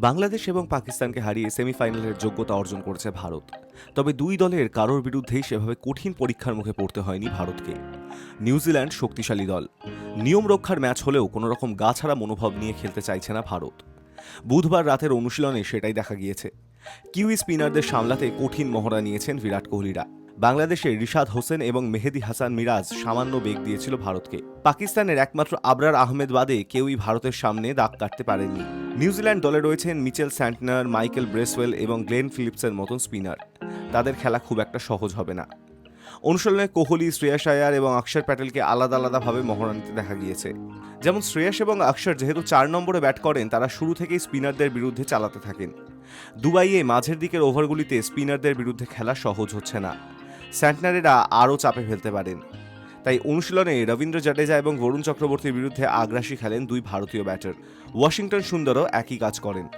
বাংলাদেশ এবং পাকিস্তানকে হারিয়ে সেমিফাইনালের যোগ্যতা অর্জন করেছে ভারত। তবে দুই দলের কারোর বিরুদ্ধেই সেভাবে কঠিন পরীক্ষার মুখে পড়তে হয়নি ভারতকে। নিউজিল্যান্ড শক্তিশালী দল, নিয়ম রক্ষার ম্যাচ হলেও কোনো রকম গা ছাড়া মনোভাব নিয়ে খেলতে চাইছে না ভারত। বুধবার রাতের অনুশীলনে সেটাই দেখা গিয়েছে। কিউই স্পিনারদের সামলাতে কঠিন মহড়া নিয়েছেন বিরাট কোহলিরা। বাংলাদেশের রিশাদ হোসেন এবং মেহেদী হাসান মিরাজ সামান্য বেগ দিয়েছিল ভারতকে। পাকিস্তানের একমাত্র আবরার আহমেদ বাদে কেউই ভারতের সামনে দাগ কাটতে পারেননি। নিউজিল্যান্ড দলে রয়েছেন মিচেল স্যান্টনার, মাইকেল ব্রেসওয়েল এবং গ্লেন ফিলিপসের মতন স্পিনার। তাদের খেলা খুব একটা সহজ হবে না। অনুশীলনে কোহলি, শ্রেয়াস আয়ার এবং অক্ষর প্যাটেলকে আলাদা আলাদাভাবে মহড়া নিতে দেখা গিয়েছে। যেমন শ্রেয়াস এবং অক্ষর যেহেতু 4 নম্বরে ব্যাট করেন, তারা শুরু থেকেই স্পিনারদের বিরুদ্ধে চালাতে থাকেন। দুবাইয়ে মাঝের দিকের ওভারগুলিতে স্পিনারদের বিরুদ্ধে খেলা সহজ হচ্ছে না। স্যান্টনারেরা আরও চাপে ফেলতে পারেন। তাই অনুশীলনে রবীন্দ্র জাডেজা এবং বরুণ চক্রবর্তীর বিরুদ্ধে আগ্রাসী খেলেন দুই ভারতীয় ব্যাটার। ওয়াশিংটন সুন্দরও একই কাজ করেন।